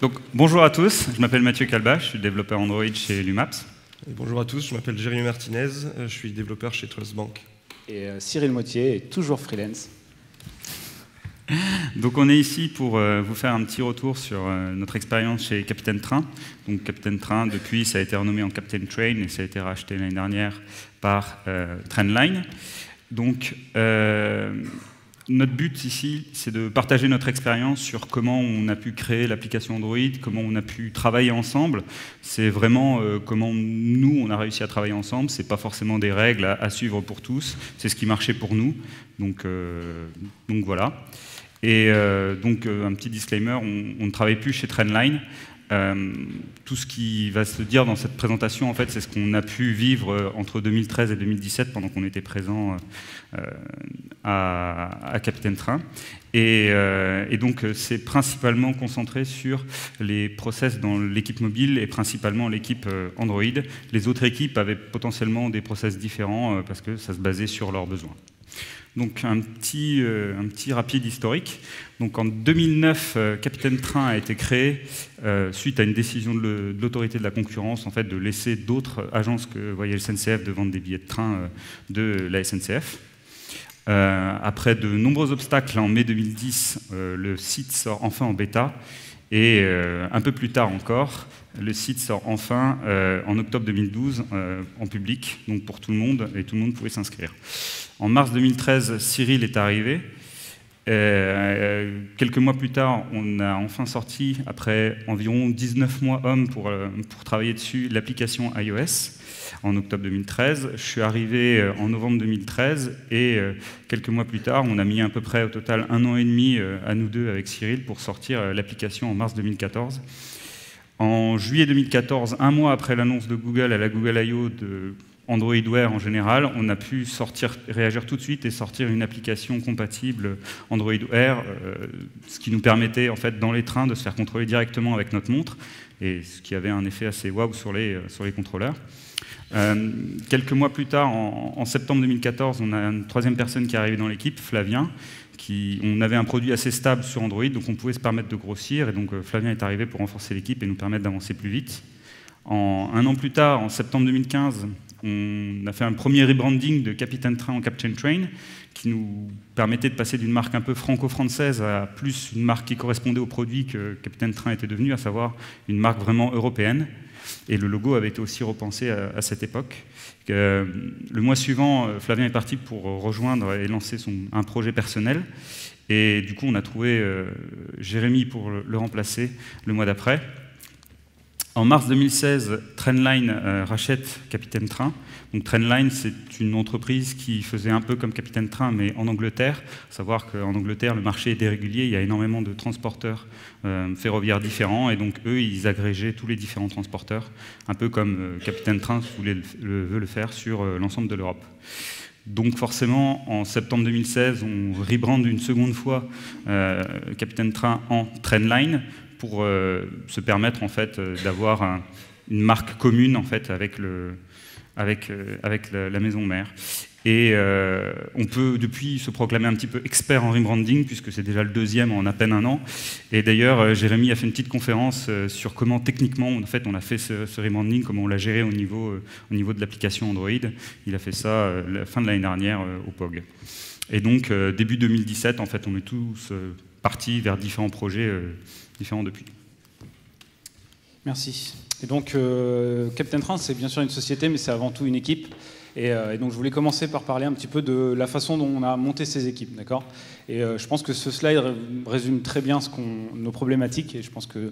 Donc, bonjour à tous, je m'appelle Mathieu Calba, je suis développeur Android chez Lumaps. Et bonjour à tous, je m'appelle Jérémy Martinez, je suis développeur chez Trustbank. Et Cyril Mottier est toujours freelance. Donc on est ici pour vous faire un petit retour sur notre expérience chez Capitaine Train. Donc Capitaine Train, depuis, ça a été renommé en Captain Train et ça a été racheté l'année dernière par Trendline. Donc notre but ici, c'est de partager notre expérience sur comment on a pu créer l'application Android, comment on a pu travailler ensemble. C'est vraiment comment nous, on a réussi à travailler ensemble. Ce n'est pas forcément des règles à suivre pour tous. C'est ce qui marchait pour nous. Donc voilà. Et donc un petit disclaimer, on ne travaille plus chez Trendline. Tout ce qui va se dire dans cette présentation, en fait, c'est ce qu'on a pu vivre entre 2013 et 2017 pendant qu'on était présent à Capitaine Train. Et donc, c'est principalement concentré sur les process dans l'équipe mobile et principalement l'équipe Android. Les autres équipes avaient potentiellement des process différents parce que ça se basait sur leurs besoins. Donc un petit rapide historique. Donc en 2009, Capitaine Train a été créé suite à une décision de l'autorité de la concurrence, en fait, de laisser d'autres agences que Voyage SNCF de vendre des billets de train de la SNCF. Après de nombreux obstacles, en mai 2010, le site sort enfin en bêta. Et un peu plus tard encore, le site sort enfin en octobre 2012 en public, donc pour tout le monde, et tout le monde pouvait s'inscrire. En mars 2013, Cyril est arrivé. Quelques mois plus tard, on a enfin sorti, après environ 19 mois hommes pour travailler dessus, l'application iOS en octobre 2013. Je suis arrivé en novembre 2013 et quelques mois plus tard, on a mis à peu près au total 1 an et demi à nous deux avec Cyril pour sortir l'application en mars 2014. En juillet 2014, un mois après l'annonce de Google à la Google I.O. de Android Wear en général, on a pu réagir tout de suite et sortir une application compatible Android Wear, ce qui nous permettait en fait dans les trains de se faire contrôler directement avec notre montre, et ce qui avait un effet assez waouh sur les contrôleurs. Quelques mois plus tard, en septembre 2014, on a une troisième personne qui est arrivée dans l'équipe, Flavien. On avait un produit assez stable sur Android, donc on pouvait se permettre de grossir, et donc Flavien est arrivé pour renforcer l'équipe et nous permettre d'avancer plus vite. Un an plus tard, en septembre 2015, on a fait un premier rebranding de Capitaine Train en Captain Train, qui nous permettait de passer d'une marque un peu franco-française à plus une marque qui correspondait au produit que Capitaine Train était devenu, à savoir une marque vraiment européenne. Et le logo avait été aussi repensé à cette époque. Le mois suivant, Flavien est parti pour rejoindre et lancer un projet personnel. Et du coup, on a trouvé Jérémy pour le remplacer le mois d'après. En mars 2016, Trendline rachète Capitaine Train. Donc Trendline, c'est une entreprise qui faisait un peu comme Capitaine Train, mais en Angleterre. Il faut savoir qu'en Angleterre, le marché est dérégulier, il y a énormément de transporteurs ferroviaires différents, et donc eux, ils agrégeaient tous les différents transporteurs, un peu comme Capitaine Train veut le faire sur l'ensemble de l'Europe. Donc forcément, en septembre 2016, on rebrande une seconde fois Capitaine Train en Trendline, pour se permettre en fait d'avoir une marque commune en fait avec la maison mère. Et on peut depuis se proclamer un petit peu expert en rebranding puisque c'est déjà le deuxième en à peine un an. Et d'ailleurs, Jérémy a fait une petite conférence sur comment techniquement en fait on a fait ce rebranding, comment on l'a géré au niveau de l'application Android. Il a fait ça la fin de l'année dernière au POG. Et donc début 2017, en fait, on est tous partis vers différents projets différents depuis. Merci. Et donc, Captain Train, c'est bien sûr une société, mais c'est avant tout une équipe. Et donc, je voulais commencer par parler un petit peu de la façon dont on a monté ces équipes, d'accord ? Et je pense que ce slide résume très bien nos problématiques. Et je pense que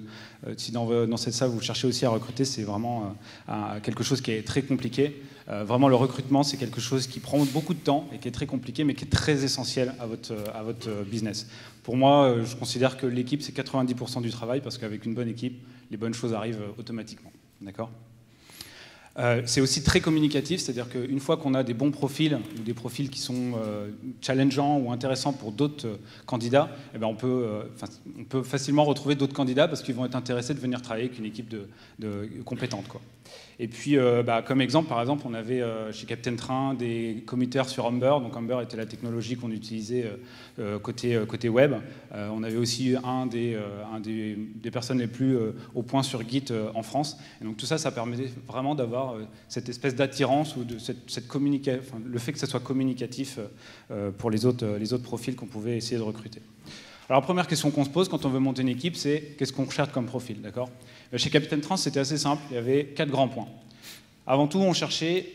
si dans cette salle, vous cherchez aussi à recruter, c'est vraiment quelque chose qui est très compliqué. Vraiment, le recrutement, c'est quelque chose qui prend beaucoup de temps et qui est très compliqué, mais qui est très essentiel à votre business. Pour moi, je considère que l'équipe, c'est 90% du travail, parce qu'avec une bonne équipe, les bonnes choses arrivent automatiquement. D'accord ? C'est aussi très communicatif, c'est-à-dire qu'une fois qu'on a des bons profils, ou des profils qui sont challengeants ou intéressants pour d'autres candidats, eh ben on peut facilement retrouver d'autres candidats parce qu'ils vont être intéressés de venir travailler avec une équipe compétente, quoi. Et puis, comme exemple, par exemple, on avait chez Captain Train des commuteurs sur Humber. Donc Humber était la technologie qu'on utilisait côté web. On avait aussi des personnes les plus au point sur Git en France. Et donc tout ça, ça permettait vraiment d'avoir cette espèce d'attirance ou de le fait que ça soit communicatif pour les autres profils qu'on pouvait essayer de recruter. Alors la première question qu'on se pose quand on veut monter une équipe, c'est qu'est-ce qu'on recherche comme profil, d'accord ? Chez Captain Train, c'était assez simple, il y avait 4 grands points. Avant tout, on cherchait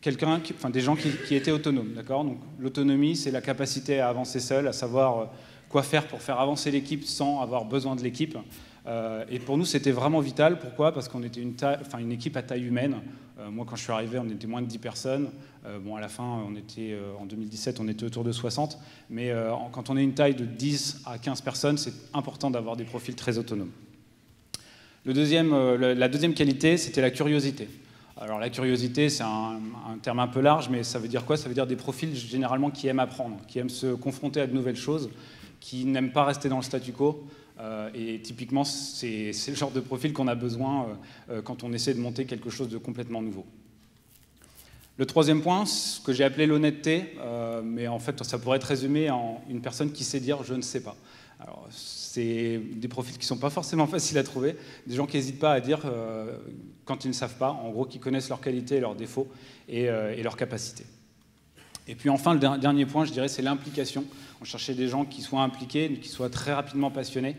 des gens qui étaient autonomes, d'accord ? Donc l'autonomie, c'est la capacité à avancer seul, à savoir quoi faire pour faire avancer l'équipe sans avoir besoin de l'équipe. Et pour nous, c'était vraiment vital. Pourquoi ? Parce qu'on était une équipe à taille humaine. Moi, quand je suis arrivé, on était moins de 10 personnes. À la fin, en 2017, on était autour de 60. Mais quand on est une taille de 10 à 15 personnes, c'est important d'avoir des profils très autonomes. La deuxième qualité, c'était la curiosité. Alors la curiosité, c'est un terme un peu large, mais ça veut dire quoi ? Ça veut dire des profils généralement qui aiment apprendre, qui aiment se confronter à de nouvelles choses, qui n'aiment pas rester dans le statu quo. Et typiquement, c'est le genre de profil qu'on a besoin quand on essaie de monter quelque chose de complètement nouveau. Le troisième point, ce que j'ai appelé l'honnêteté, mais en fait, ça pourrait être résumé en une personne qui sait dire « je ne sais pas ». Alors, c'est des profils qui ne sont pas forcément faciles à trouver, des gens qui n'hésitent pas à dire quand ils ne savent pas, en gros, qui connaissent leurs qualités, leurs défauts et leurs capacités. Et puis enfin, le dernier point, je dirais, c'est l'implication. On cherchait des gens qui soient impliqués, qui soient très rapidement passionnés.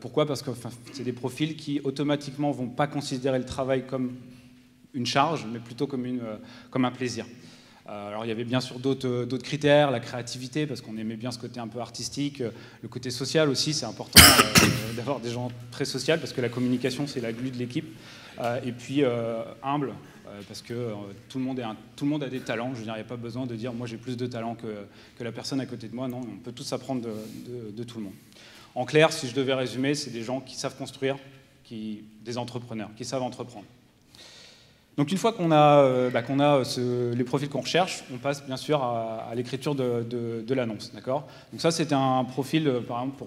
Pourquoi ? Parce que c'est des profils qui, automatiquement, ne vont pas considérer le travail comme une charge, mais plutôt comme un plaisir. Alors il y avait bien sûr d'autres critères, la créativité, parce qu'on aimait bien ce côté un peu artistique, le côté social aussi, c'est important d'avoir des gens très sociaux, parce que la communication, c'est la glue de l'équipe. Et puis humble, parce que tout le monde a des talents. Je veux dire, il n'y a pas besoin de dire « moi j'ai plus de talent que la personne à côté de moi ». Non, on peut tous apprendre de tout le monde. En clair, si je devais résumer, c'est des gens qui savent construire, des entrepreneurs, qui savent entreprendre. Donc une fois qu'on a les profils qu'on recherche, on passe bien sûr à l'écriture de l'annonce. D'accord ? Donc ça, c'était un profil, par exemple,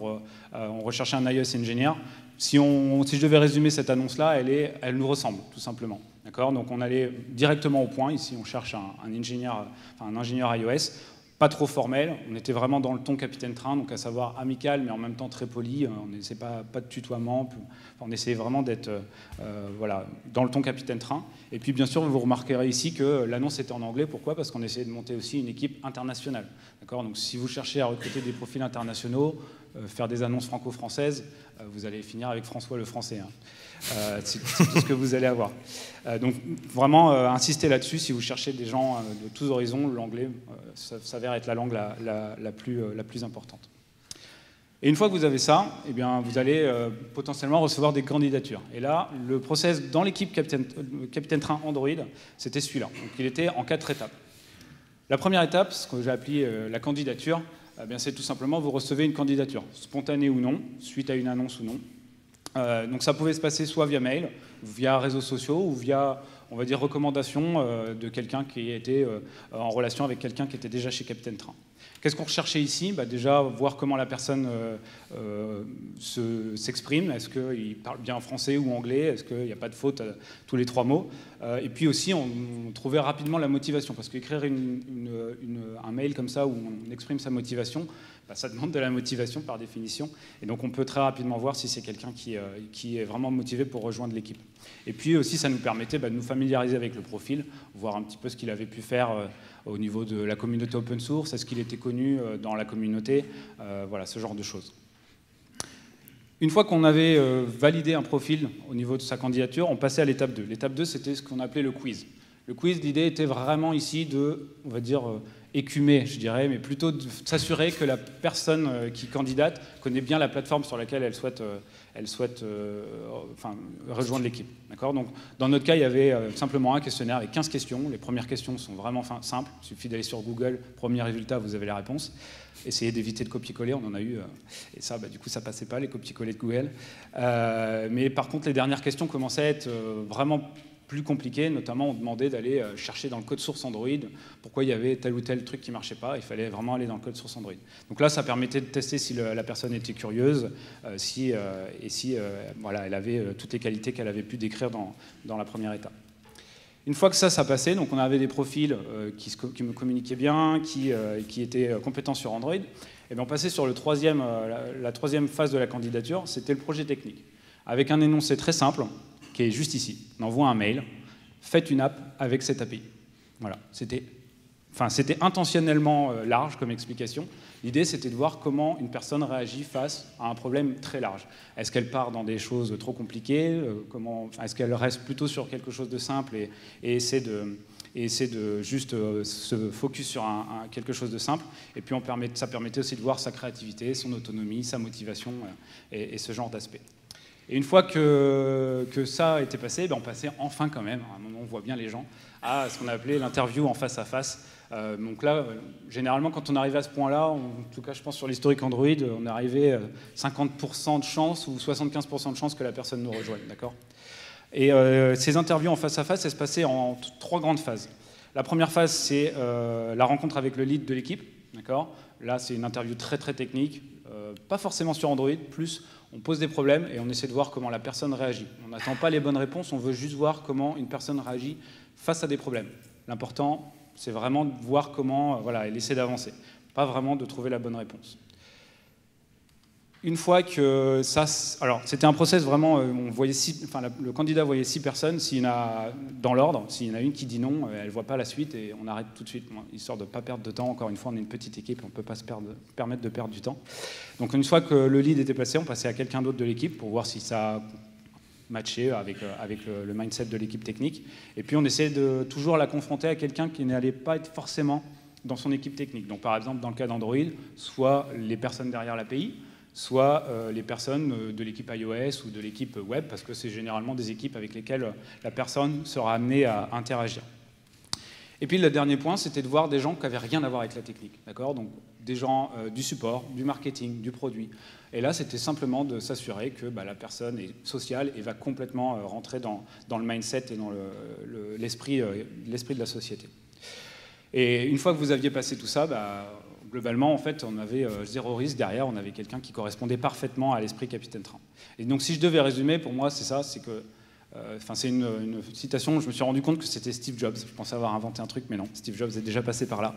on recherchait un iOS engineer. Si je devais résumer cette annonce-là, elle nous ressemble, tout simplement. D'accord ? Donc on allait directement au point. Ici, on cherche un ingénieur iOS, pas trop formel. On était vraiment dans le ton Capitaine Train, donc à savoir amical, mais en même temps très poli. On n'essayait pas de tutoiement. On essayait vraiment d'être dans le ton Capitaine Train. Et puis, bien sûr, vous remarquerez ici que l'annonce était en anglais. Pourquoi ? Parce qu'on essayait de monter aussi une équipe internationale. D'accord ? Donc si vous cherchez à recruter des profils internationaux, faire des annonces franco-françaises, vous allez finir avec François le Français. C'est tout ce que vous allez avoir. Donc vraiment, insistez là-dessus. Si vous cherchez des gens de tous horizons, l'anglais s'avère être la langue la plus importante. Et une fois que vous avez ça, eh bien, vous allez potentiellement recevoir des candidatures. Et là, le process dans l'équipe Captain Train Android, c'était celui-là. Donc il était en 4 étapes. La première étape, ce que j'ai appelé la candidature, eh bien, c'est tout simplement vous recevez une candidature, spontanée ou non, suite à une annonce ou non. Donc ça pouvait se passer soit via mail, via réseaux sociaux ou via, on va dire, recommandation de quelqu'un qui était en relation avec quelqu'un qui était déjà chez Captain Train. Qu'est-ce qu'on recherchait ici ? Déjà, voir comment la personne s'exprime. Est-ce qu'il parle bien français ou anglais ? Est-ce qu'il n'y a pas de faute à tous les 3 mots ? Et puis aussi, on trouvait rapidement la motivation. Parce qu'écrire un mail comme ça où on exprime sa motivation, ça demande de la motivation par définition. Et donc, on peut très rapidement voir si c'est quelqu'un qui est vraiment motivé pour rejoindre l'équipe. Et puis aussi, ça nous permettait de nous familiariser avec le profil, voir un petit peu ce qu'il avait pu faire au niveau de la communauté open source, est-ce qu'il était connu dans la communauté, voilà, ce genre de choses. Une fois qu'on avait validé un profil au niveau de sa candidature, on passait à l'étape 2. L'étape 2, c'était ce qu'on appelait le quiz. Le quiz, l'idée était vraiment ici de, on va dire, écumer, je dirais, mais plutôt de s'assurer que la personne qui candidate connaît bien la plateforme sur laquelle elle souhaite rejoindre l'équipe. Donc, dans notre cas, il y avait simplement un questionnaire avec 15 questions. Les premières questions sont vraiment simples. Il suffit d'aller sur Google, premier résultat, vous avez la réponse. Essayez d'éviter de copier-coller, on en a eu. Et ça, du coup, ça ne passait pas, les copier-coller de Google. Mais par contre, les dernières questions commençaient à être vraiment plus compliqué, notamment on demandait d'aller chercher dans le code source Android pourquoi il y avait tel ou tel truc qui ne marchait pas, il fallait vraiment aller dans le code source Android. Donc là, ça permettait de tester si la personne était curieuse, si elle avait toutes les qualités qu'elle avait pu décrire dans la première étape. Une fois que ça passait, donc on avait des profils qui me communiquaient bien, qui étaient compétents sur Android, et bien on passait sur la troisième phase de la candidature, c'était le projet technique, avec un énoncé très simple, qui est juste ici. On envoie un mail, faites une app avec cette API. Voilà, c'était intentionnellement large comme explication. L'idée, c'était de voir comment une personne réagit face à un problème très large. Est-ce qu'elle part dans des choses trop compliquées? Est-ce qu'elle reste plutôt sur quelque chose de simple et essaie de juste se focus sur quelque chose de simple? Et puis ça permettait aussi de voir sa créativité, son autonomie, sa motivation et ce genre d'aspect. Et une fois que ça a été passé, on passait enfin quand même, à un moment on voit bien les gens, à ce qu'on a appelé l'interview en face à face. Donc là, généralement, quand on arrivait à ce point-là, en tout cas, je pense sur l'historique Android, on arrivait 50% de chance ou 75% de chance que la personne nous rejoigne, d'accord? Et ces interviews en face à face, elles se passaient en 3 grandes phases. La première phase, c'est la rencontre avec le lead de l'équipe, d'accord? Là, c'est une interview très très technique, pas forcément sur Android, plus on pose des problèmes et on essaie de voir comment la personne réagit. On n'attend pas les bonnes réponses, on veut juste voir comment une personne réagit face à des problèmes. L'important, c'est vraiment de voir comment elle essaie d'avancer, pas vraiment de trouver la bonne réponse. Une fois que ça... Alors, c'était un process vraiment... le candidat voyait 6 personnes. S'il y en a dans l'ordre, s'il y en a une qui dit non, elle ne voit pas la suite et on arrête tout de suite, histoire de ne pas perdre de temps. Encore une fois, on est une petite équipe, on ne peut pas se permettre de perdre du temps. Donc, une fois que le lead était passé, on passait à quelqu'un d'autre de l'équipe pour voir si ça matché avec le mindset de l'équipe technique. Et puis, on essaie de toujours la confronter à quelqu'un qui n'allait pas être forcément dans son équipe technique. Donc, par exemple, dans le cas d'Android, soit les personnes derrière l'API, soit les personnes de l'équipe iOS ou de l'équipe web, parce que c'est généralement des équipes avec lesquelles la personne sera amenée à interagir. Et puis le dernier point, c'était de voir des gens qui n'avaient rien à voir avec la technique, d'accord? Donc des gens du support, du marketing, du produit. Et là, c'était simplement de s'assurer que la personne est sociale et va complètement rentrer dans le mindset et dans l'esprit de la société. Et une fois que vous aviez passé tout ça, globalement, en fait, on avait 0 risque derrière, on avait quelqu'un qui correspondait parfaitement à l'esprit Capitaine Train. Et donc, si je devais résumer, pour moi, c'est ça, c'est que, c'est une citation, je me suis rendu compte que c'était Steve Jobs. Je pensais avoir inventé un truc, mais non, Steve Jobs est déjà passé par là.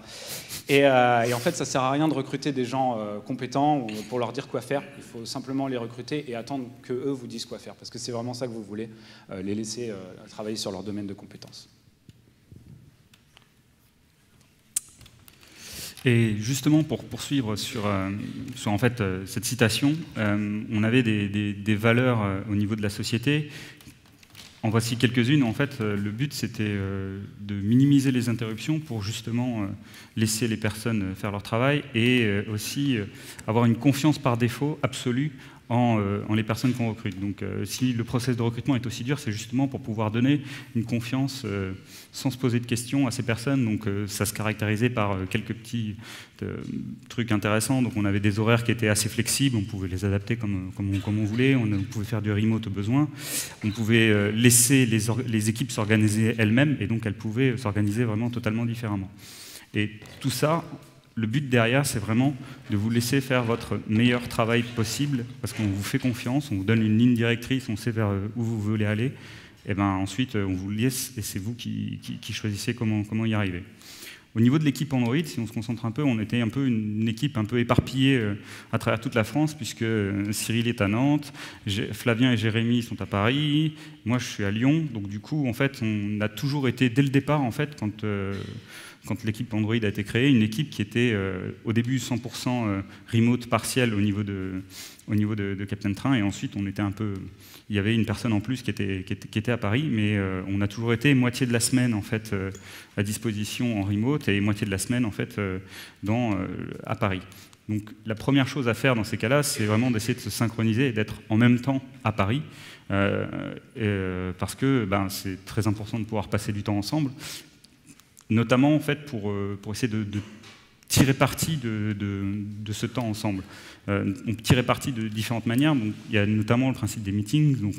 Et en fait, ça ne sert à rien de recruter des gens compétents pour leur dire quoi faire. Il faut simplement les recruter et attendre qu'eux vous disent quoi faire, parce que c'est vraiment ça que vous voulez, les laisser travailler sur leur domaine de compétences. Et justement, pour poursuivre sur en fait, cette citation, on avait des valeurs au niveau de la société. En voici quelques-unes. En fait, le but, c'était de minimiser les interruptions pour justement laisser les personnes faire leur travail et aussi avoir une confiance par défaut absolue en les personnes qu'on recrute. Donc si le process de recrutement est aussi dur, c'est justement pour pouvoir donner une confiance sans se poser de questions à ces personnes. Donc ça se caractérisait par quelques petits trucs intéressants. Donc on avait des horaires qui étaient assez flexibles, on pouvait les adapter comme on voulait, on pouvait faire du remote au besoin, on pouvait laisser les équipes s'organiser elles-mêmes et donc elles pouvaient s'organiser vraiment totalement différemment. Et tout ça, le but derrière, c'est vraiment de vous laisser faire votre meilleur travail possible, parce qu'on vous fait confiance, on vous donne une ligne directrice, on sait vers où vous voulez aller, et ensuite on vous laisse, et c'est vous qui choisissez comment y arriver. Au niveau de l'équipe Android, si on se concentre un peu, on était un peu une équipe un peu éparpillée à travers toute la France, puisque Cyril est à Nantes, Flavien et Jérémy sont à Paris, moi je suis à Lyon, donc du coup, en fait, on a toujours été, dès le départ, en fait, quand l'équipe Android a été créée, une équipe qui était au début 100% remote partiel au niveau de Captain Train, et ensuite on était un peu, il y avait une personne en plus qui était à Paris, mais on a toujours été moitié de la semaine en fait à disposition en remote et moitié de la semaine en fait à Paris. Donc la première chose à faire dans ces cas-là, c'est vraiment d'essayer de se synchroniser et d'être en même temps à Paris, parce que c'est très important de pouvoir passer du temps ensemble. Notamment en fait pour essayer de tirer parti de ce temps ensemble. On tirait parti de différentes manières. Donc, il y a notamment le principe des meetings. Donc,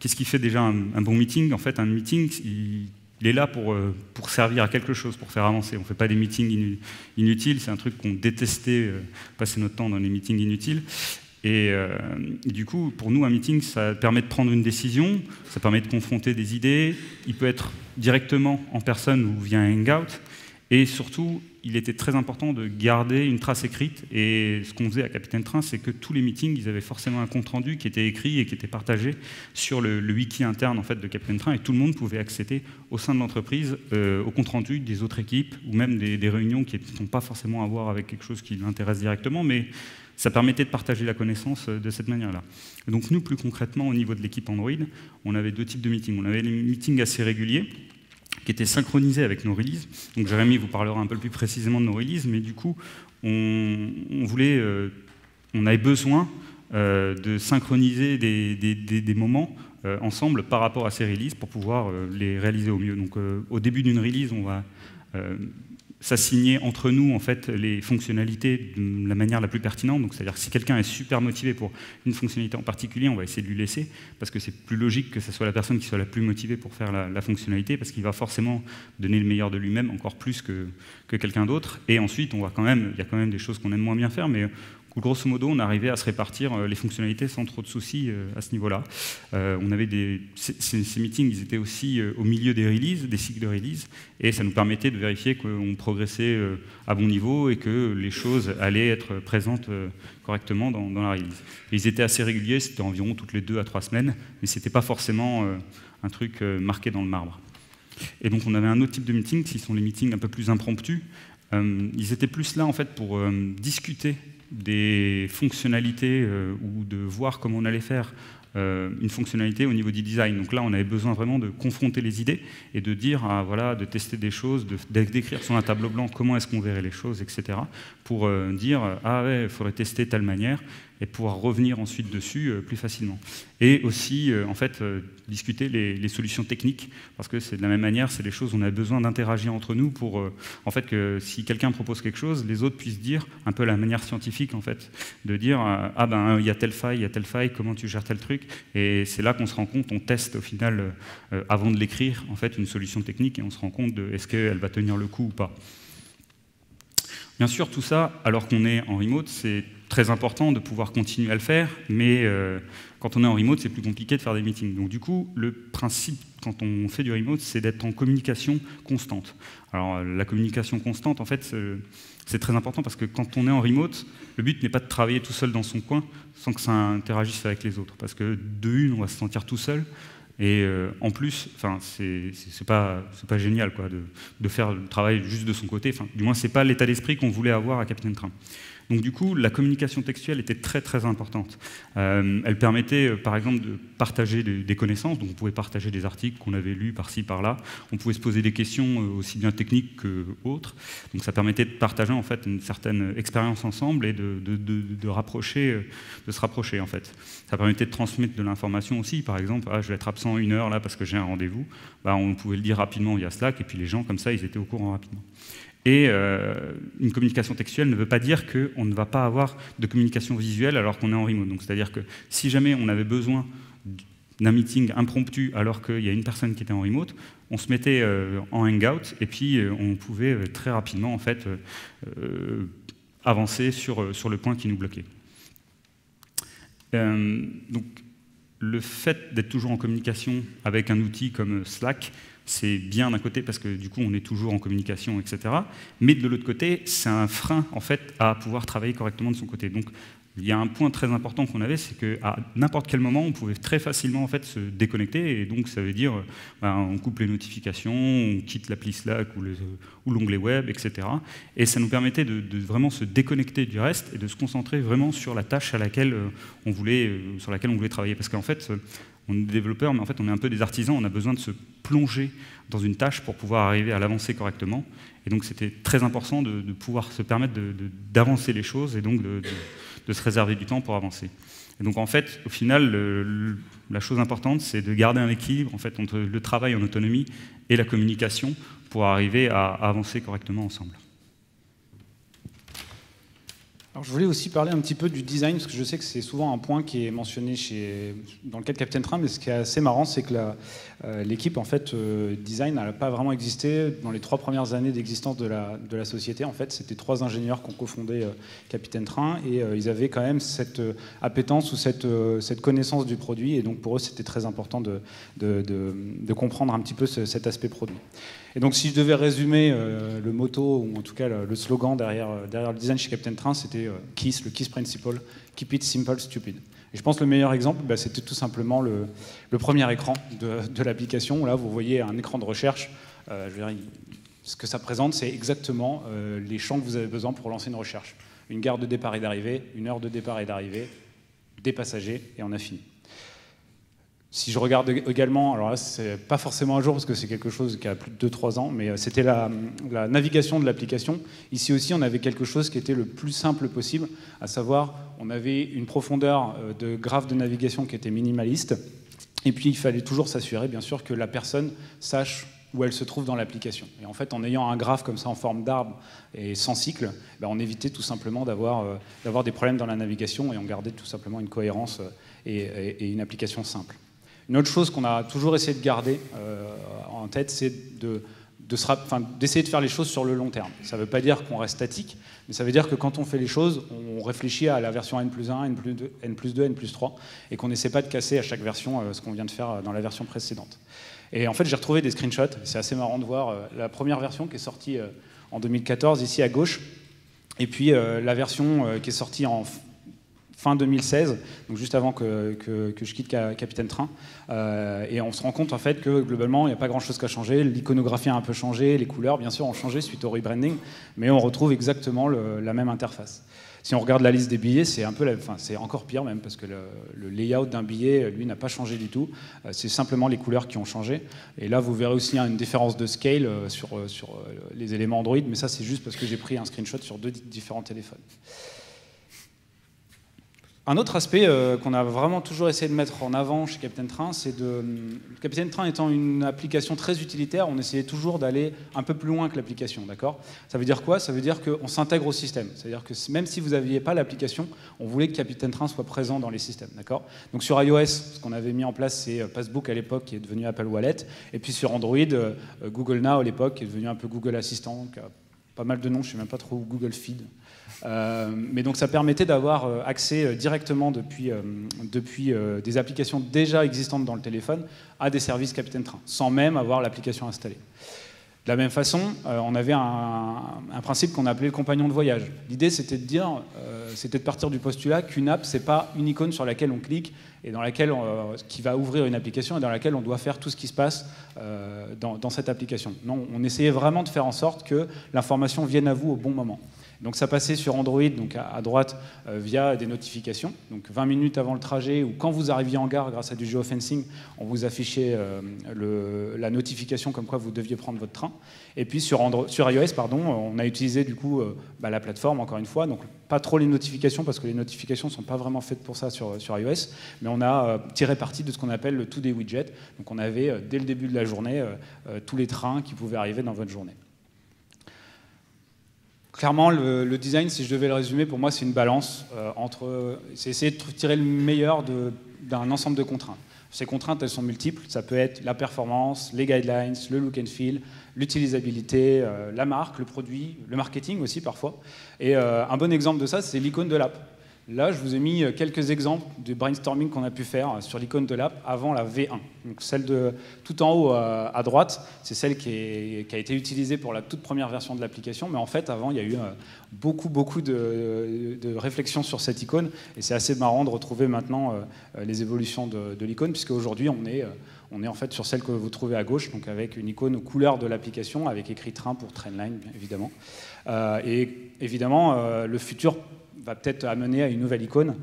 qu'est-ce qui fait déjà un bon meeting? En fait, un meeting, il est là pour servir à quelque chose, pour faire avancer. On ne fait pas des meetings inutiles. C'est un truc qu'on détestait, passer notre temps dans les meetings inutiles. Et du coup, pour nous, un meeting, ça permet de prendre une décision, ça permet de confronter des idées, il peut être directement en personne ou via un hangout, et surtout, il était très important de garder une trace écrite, et ce qu'on faisait à Capitaine Train, c'est que tous les meetings, ils avaient forcément un compte-rendu qui était écrit et qui était partagé sur le wiki interne en fait, de Capitaine Train, et tout le monde pouvait accéder au sein de l'entreprise au compte-rendu des autres équipes, ou même des réunions qui n'ont pas forcément à voir avec quelque chose qui l'intéresse directement, mais ça permettait de partager la connaissance de cette manière-là. Donc nous, plus concrètement, au niveau de l'équipe Android, on avait deux types de meetings. On avait les meetings assez réguliers, qui étaient synchronisés avec nos releases. Donc Jérémy vous parlera un peu plus précisément de nos releases, mais du coup, on avait besoin de synchroniser des moments ensemble par rapport à ces releases pour pouvoir les réaliser au mieux. Donc au début d'une release, on va s'assigner entre nous en fait les fonctionnalités de la manière la plus pertinente. Donc c'est-à-dire que si quelqu'un est super motivé pour une fonctionnalité en particulier, on va essayer de lui laisser, parce que c'est plus logique que ce soit la personne qui soit la plus motivée pour faire la fonctionnalité, parce qu'il va forcément donner le meilleur de lui-même encore plus que quelqu'un d'autre. Et ensuite, il y a quand même des choses qu'on aime moins bien faire, mais grosso modo, on arrivait à se répartir les fonctionnalités sans trop de soucis à ce niveau-là. On avait ces meetings, ils étaient aussi au milieu des releases, des cycles de release, et ça nous permettait de vérifier qu'on progressait à bon niveau et que les choses allaient être présentes correctement dans la release. Et ils étaient assez réguliers, c'était environ toutes les 2 à 3 semaines, mais ce n'était pas forcément un truc marqué dans le marbre. Et donc on avait un autre type de meeting, qui sont les meetings un peu plus impromptus. Ils étaient plus là en fait pour discuter des fonctionnalités ou de voir comment on allait faire une fonctionnalité au niveau du design. Donc là, on avait besoin vraiment de confronter les idées et de dire, voilà, de tester des choses, d'écrire sur un tableau blanc comment est-ce qu'on verrait les choses, etc. Pour dire, ah ouais, il faudrait tester telle manière et pouvoir revenir ensuite dessus plus facilement. Et aussi, en fait, discuter les solutions techniques, parce que c'est de la même manière, c'est des choses où on a besoin d'interagir entre nous pour, en fait, que si quelqu'un propose quelque chose, les autres puissent dire, un peu la manière scientifique, en fait, de dire, ah ben, il y a telle faille, comment tu gères tel truc, et c'est là qu'on se rend compte, on teste au final, avant de l'écrire, en fait, une solution technique, et on se rend compte de est-ce qu'elle va tenir le coup ou pas. Bien sûr, tout ça, alors qu'on est en remote, c'est très important de pouvoir continuer à le faire, mais quand on est en remote, c'est plus compliqué de faire des meetings. Donc du coup, le principe, quand on fait du remote, c'est d'être en communication constante. Alors la communication constante, en fait, c'est très important parce que quand on est en remote, le but n'est pas de travailler tout seul dans son coin sans que ça interagisse avec les autres. Parce que de une, on va se sentir tout seul, et en plus, c'est pas génial quoi, de faire le travail juste de son côté. Du moins, c'est pas l'état d'esprit qu'on voulait avoir à Capitaine Train. Donc du coup, la communication textuelle était très très importante. Elle permettait par exemple de partager des connaissances, donc on pouvait partager des articles qu'on avait lus par-ci par-là, on pouvait se poser des questions aussi bien techniques qu'autres, donc ça permettait de partager en fait une certaine expérience ensemble et de se rapprocher en fait. Ça permettait de transmettre de l'information aussi, par exemple, je vais être absent 1 heure là parce que j'ai un rendez-vous, on pouvait le dire rapidement via Slack et puis les gens comme ça ils étaient au courant rapidement. Et une communication textuelle ne veut pas dire qu'on ne va pas avoir de communication visuelle alors qu'on est en remote. Donc, c'est-à-dire que si jamais on avait besoin d'un meeting impromptu alors qu'il y a une personne qui était en remote, on se mettait en hangout et puis on pouvait très rapidement en fait, avancer sur le point qui nous bloquait. Donc, le fait d'être toujours en communication avec un outil comme Slack, c'est bien d'un côté parce que du coup on est toujours en communication, etc. Mais de l'autre côté, c'est un frein en fait à pouvoir travailler correctement de son côté. Donc il y a un point très important qu'on avait, c'est qu'à n'importe quel moment, on pouvait très facilement en fait, se déconnecter. Et donc ça veut dire on coupe les notifications, on quitte l'appli Slack ou l'onglet web, etc. Et ça nous permettait de vraiment se déconnecter du reste et de se concentrer vraiment sur la tâche sur laquelle on voulait travailler. Parce qu'en fait, on est développeur, mais en fait on est un peu des artisans, on a besoin de se plonger dans une tâche pour pouvoir arriver à l'avancer correctement. Et donc c'était très important de pouvoir se permettre d'avancer les choses et donc de se réserver du temps pour avancer. Et donc en fait, au final, la chose importante, c'est de garder un équilibre en fait, entre le travail en autonomie et la communication pour arriver à avancer correctement ensemble. Alors, je voulais aussi parler un petit peu du design, parce que je sais que c'est souvent un point qui est mentionné dans le cas de Captain Train, mais ce qui est assez marrant, c'est que l'équipe, en fait, design n'a pas vraiment existé dans les 3 premières années d'existence de la société. En fait, c'était 3 ingénieurs qui ont cofondé Captain Train, et ils avaient quand même cette appétence ou cette connaissance du produit, et donc pour eux, c'était très important de comprendre un petit peu cet aspect produit. Et donc, si je devais résumer le motto, ou en tout cas le slogan derrière le design chez Captain Train, c'était KISS, le KISS Principle, Keep it simple, stupid. Et je pense que le meilleur exemple, c'était tout simplement le premier écran de l'application. Là, vous voyez un écran de recherche. Je veux dire, ce que ça présente, c'est exactement les champs que vous avez besoin pour lancer une recherche. Une gare de départ et d'arrivée, une heure de départ et d'arrivée, des passagers, et on a fini. Si je regarde également, alors là, c'est pas forcément un jour parce que c'est quelque chose qui a plus de 2-3 ans, mais c'était la navigation de l'application. Ici aussi, on avait quelque chose qui était le plus simple possible, à savoir, on avait une profondeur de graphe de navigation qui était minimaliste, et puis il fallait toujours s'assurer, bien sûr, que la personne sache où elle se trouve dans l'application. Et en fait, en ayant un graphe comme ça en forme d'arbre et sans cycle, on évitait tout simplement d'avoir des problèmes dans la navigation et on gardait tout simplement une cohérence et une application simple. Une autre chose qu'on a toujours essayé de garder en tête, c'est d'essayer de faire les choses sur le long terme. Ça ne veut pas dire qu'on reste statique, mais ça veut dire que quand on fait les choses, on réfléchit à la version N+1, N+2, N+2, N+3, et qu'on n'essaie pas de casser à chaque version ce qu'on vient de faire dans la version précédente. Et en fait, j'ai retrouvé des screenshots, c'est assez marrant de voir la première version qui est sortie en 2014, ici à gauche, et puis la version qui est sortie en fin 2016, donc juste avant que je quitte Captain Train. Et on se rend compte en fait que globalement, il n'y a pas grand-chose qui a changé. L'iconographie a un peu changé, les couleurs, bien sûr, ont changé suite au rebranding, mais on retrouve exactement la même interface. Si on regarde la liste des billets, c'est encore pire même, parce que le layout d'un billet, lui, n'a pas changé du tout. C'est simplement les couleurs qui ont changé. Et là, vous verrez aussi une différence de scale sur les éléments Android, mais ça, c'est juste parce que j'ai pris un screenshot sur 2 différents téléphones. Un autre aspect qu'on a vraiment toujours essayé de mettre en avant chez Captain Train, c'est Captain Train étant une application très utilitaire, on essayait toujours d'aller un peu plus loin que l'application, d'accord ? Ça veut dire quoi ? Ça veut dire qu'on s'intègre au système. C'est-à-dire que même si vous n'aviez pas l'application, on voulait que Captain Train soit présent dans les systèmes, d'accord ? Donc sur iOS, ce qu'on avait mis en place, c'est Passbook à l'époque, qui est devenu Apple Wallet, et puis sur Android, Google Now à l'époque, qui est devenu un peu Google Assistant, qui a pas mal de noms, je ne sais même pas trop, Google Feed. Mais donc ça permettait d'avoir accès directement depuis des applications déjà existantes dans le téléphone à des services Captain Train, sans même avoir l'application installée. De la même façon, on avait un principe qu'on appelait le compagnon de voyage. L'idée, c'était de partir du postulat qu'une app, c'est pas une icône sur laquelle on clique et qui va ouvrir une application et dans laquelle on doit faire tout ce qui se passe dans cette application. Non, on essayait vraiment de faire en sorte que l'information vienne à vous au bon moment. Donc ça passait sur Android, donc à droite, via des notifications. Donc 20 minutes avant le trajet, ou quand vous arriviez en gare grâce à du geofencing, on vous affichait la notification comme quoi vous deviez prendre votre train. Et puis sur iOS, on a utilisé du coup la plateforme, encore une fois. Donc pas trop les notifications, parce que les notifications ne sont pas vraiment faites pour ça sur iOS. Mais on a tiré parti de ce qu'on appelle le Today Widget. Donc on avait, dès le début de la journée, tous les trains qui pouvaient arriver dans votre journée. Clairement, le design, si je devais le résumer, pour moi, c'est une balance c'est essayer de tirer le meilleur d'un ensemble de contraintes. Ces contraintes, elles sont multiples. Ça peut être la performance, les guidelines, le look and feel, l'utilisabilité, la marque, le produit, le marketing aussi parfois. Et un bon exemple de ça, c'est l'icône de l'app. Là, je vous ai mis quelques exemples du brainstorming qu'on a pu faire sur l'icône de l'app avant la V1. Donc celle de tout en haut à droite, c'est celle qui a été utilisée pour la toute première version de l'application. Mais en fait, avant, il y a eu beaucoup de réflexions sur cette icône. Et c'est assez marrant de retrouver maintenant les évolutions de l'icône, puisque aujourd'hui, on est en fait sur celle que vous trouvez à gauche, donc avec une icône aux couleurs de l'application, avec écrit train pour Trainline, bien évidemment. Et évidemment, le futur va peut-être amener à une nouvelle icône,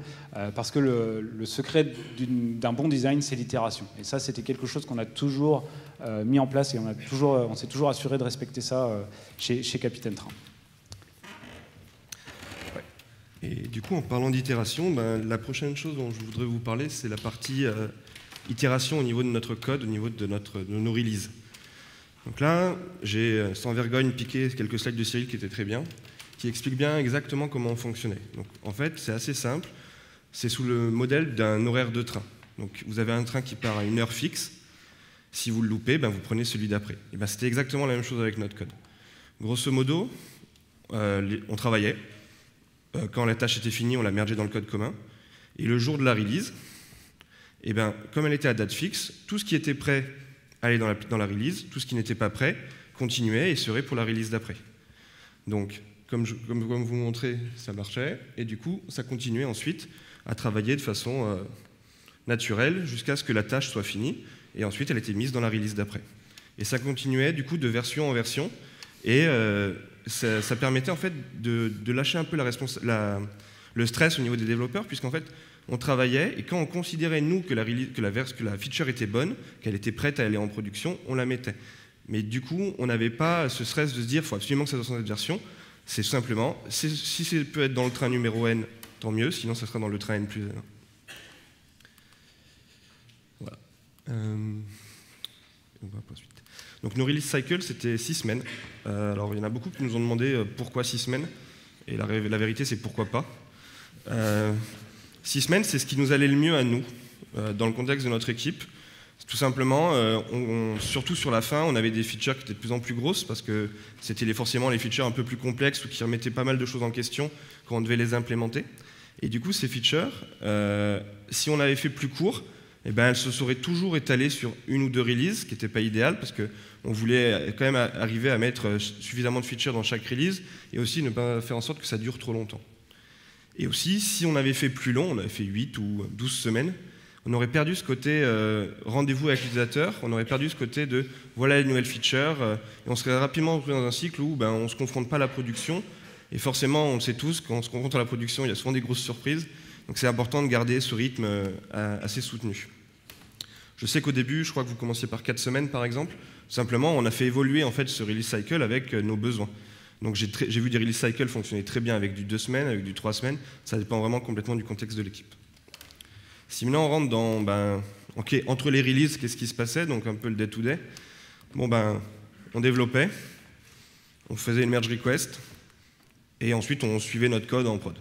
parce que le secret d'un bon design, c'est l'itération. Et ça, c'était quelque chose qu'on a toujours mis en place et on s'est toujours assuré de respecter ça chez Captain Train. Ouais. Et du coup, en parlant d'itération, la prochaine chose dont je voudrais vous parler, c'est la partie itération au niveau de notre code, au niveau de nos releases. Donc là, j'ai sans vergogne piqué quelques slides de Cyril qui étaient très bien, qui explique bien exactement comment on fonctionnait. Donc, en fait, c'est assez simple. C'est sous le modèle d'un horaire de train. Donc, vous avez un train qui part à une heure fixe. Si vous le loupez, vous prenez celui d'après. Et c'était exactement la même chose avec notre code. Grosso modo, on travaillait. Quand la tâche était finie, on la mergeait dans le code commun. Et le jour de la release, comme elle était à date fixe, tout ce qui était prêt allait dans la release, tout ce qui n'était pas prêt continuait et serait pour la release d'après. Donc, comme vous montrez, ça marchait, et du coup, ça continuait ensuite à travailler de façon naturelle jusqu'à ce que la tâche soit finie, et ensuite elle était mise dans la release d'après. Et ça continuait du coup de version en version, et ça permettait en fait de lâcher un peu le stress au niveau des développeurs, puisqu'en fait, on travaillait, et quand on considérait, nous, que la feature était bonne, qu'elle était prête à aller en production, on la mettait. Mais du coup, on n'avait pas ce stress de se dire il faut absolument que ça soit dans cette version. C'est simplement, si ça peut être dans le train numéro N, tant mieux, sinon ça sera dans le train N plus N. Voilà. On va pas suite. Donc nos release cycles, c'était 6 semaines. Alors il y en a beaucoup qui nous ont demandé pourquoi 6 semaines. Et la vérité, c'est pourquoi pas. 6 semaines, c'est ce qui nous allait le mieux à nous, dans le contexte de notre équipe. Tout simplement, surtout sur la fin, on avait des features qui étaient de plus en plus grosses parce que c'était forcément les features un peu plus complexes ou qui remettaient pas mal de choses en question quand on devait les implémenter. Et du coup, ces features, si on avait fait plus court, elles se seraient toujours étalées sur une ou deux releases, ce qui n'était pas idéal parce qu'on voulait quand même arriver à mettre suffisamment de features dans chaque release et aussi ne pas faire en sorte que ça dure trop longtemps. Et aussi, si on avait fait plus long, on avait fait 8 ou 12 semaines, on aurait perdu ce côté rendez-vous avec l'utilisateur, on aurait perdu ce côté de voilà les nouvelles features, et on serait rapidement retrouvé dans un cycle où on ne se confronte pas à la production, et forcément, on le sait tous, quand on se confronte à la production, il y a souvent des grosses surprises, donc c'est important de garder ce rythme assez soutenu. Je sais qu'au début, je crois que vous commenciez par 4 semaines par exemple, simplement on a fait évoluer en fait ce release cycle avec nos besoins. Donc j'ai vu des release cycles fonctionner très bien avec du 2 semaines, avec du 3 semaines, ça dépend vraiment complètement du contexte de l'équipe. Si maintenant on rentre dans, entre les releases, qu'est-ce qui se passait, donc un peu le day-to-day, on développait, on faisait une merge request, et ensuite on suivait notre code en prod.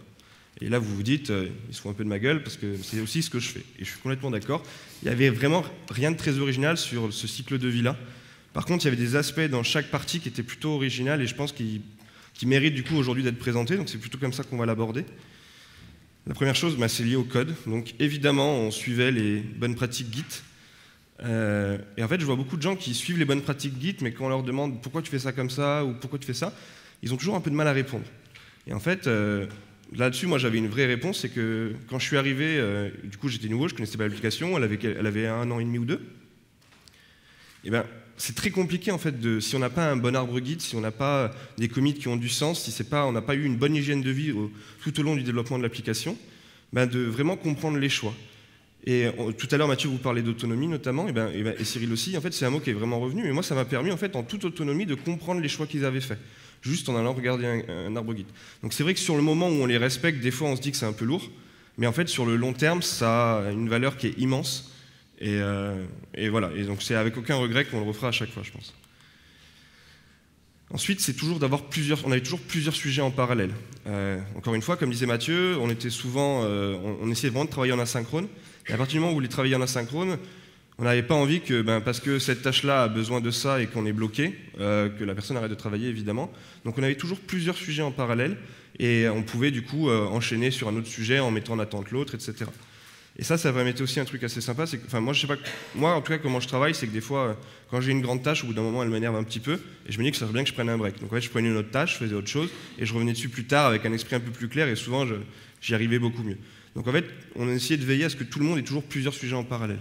Et là vous vous dites, ils se font un peu de ma gueule, parce que c'est aussi ce que je fais. Et je suis complètement d'accord, il n'y avait vraiment rien de très original sur ce cycle de vie-là. Par contre, il y avait des aspects dans chaque partie qui étaient plutôt originaux, et je pense qu'ils méritent du coup aujourd'hui d'être présentés, donc c'est plutôt comme ça qu'on va l'aborder. La première chose, c'est lié au code. Donc évidemment, on suivait les bonnes pratiques Git. Et en fait, je vois beaucoup de gens qui suivent les bonnes pratiques Git, mais quand on leur demande pourquoi tu fais ça comme ça ou pourquoi tu fais ça, ils ont toujours un peu de mal à répondre. Et en fait, là-dessus, moi j'avais une vraie réponse, c'est que quand je suis arrivé, du coup j'étais nouveau, je ne connaissais pas l'application, elle avait 1 an et demi ou 2. Et c'est très compliqué en fait, si on n'a pas un bon arbre Git, si on n'a pas des commits qui ont du sens, si on n'a pas eu une bonne hygiène de vie tout au long du développement de l'application, de vraiment comprendre les choix. Et tout à l'heure, Mathieu vous parlait d'autonomie notamment, et Cyril aussi. En fait, c'est un mot qui est vraiment revenu. Mais moi, ça m'a permis en fait, en toute autonomie, de comprendre les choix qu'ils avaient faits, juste en allant regarder un arbre Git. Donc c'est vrai que sur le moment où on les respecte, des fois, on se dit que c'est un peu lourd, mais en fait, sur le long terme, ça a une valeur qui est immense. Et voilà, et donc c'est avec aucun regret qu'on le refera à chaque fois, je pense. Ensuite, c'est toujours on avait toujours plusieurs sujets en parallèle. Encore une fois, comme disait Mathieu, on essayait vraiment de travailler en asynchrone. Et à partir du moment où vous voulez travailler en asynchrone, on n'avait pas envie que, parce que cette tâche-là a besoin de ça et qu'on est bloqué, que la personne arrête de travailler, évidemment. Donc on avait toujours plusieurs sujets en parallèle, et on pouvait du coup enchaîner sur un autre sujet en mettant en attente l'autre, etc. Et ça permettait aussi un truc assez sympa, c'est que, moi, je sais pas, moi en tout cas comment je travaille, c'est que des fois, quand j'ai une grande tâche, au bout d'un moment, elle m'énerve un petit peu, et je me dis que ça serait bien que je prenne un break. Donc en fait, je prenais une autre tâche, je faisais autre chose, et je revenais dessus plus tard avec un esprit un peu plus clair, et souvent, j'y arrivais beaucoup mieux. Donc en fait, on a essayé de veiller à ce que tout le monde ait toujours plusieurs sujets en parallèle.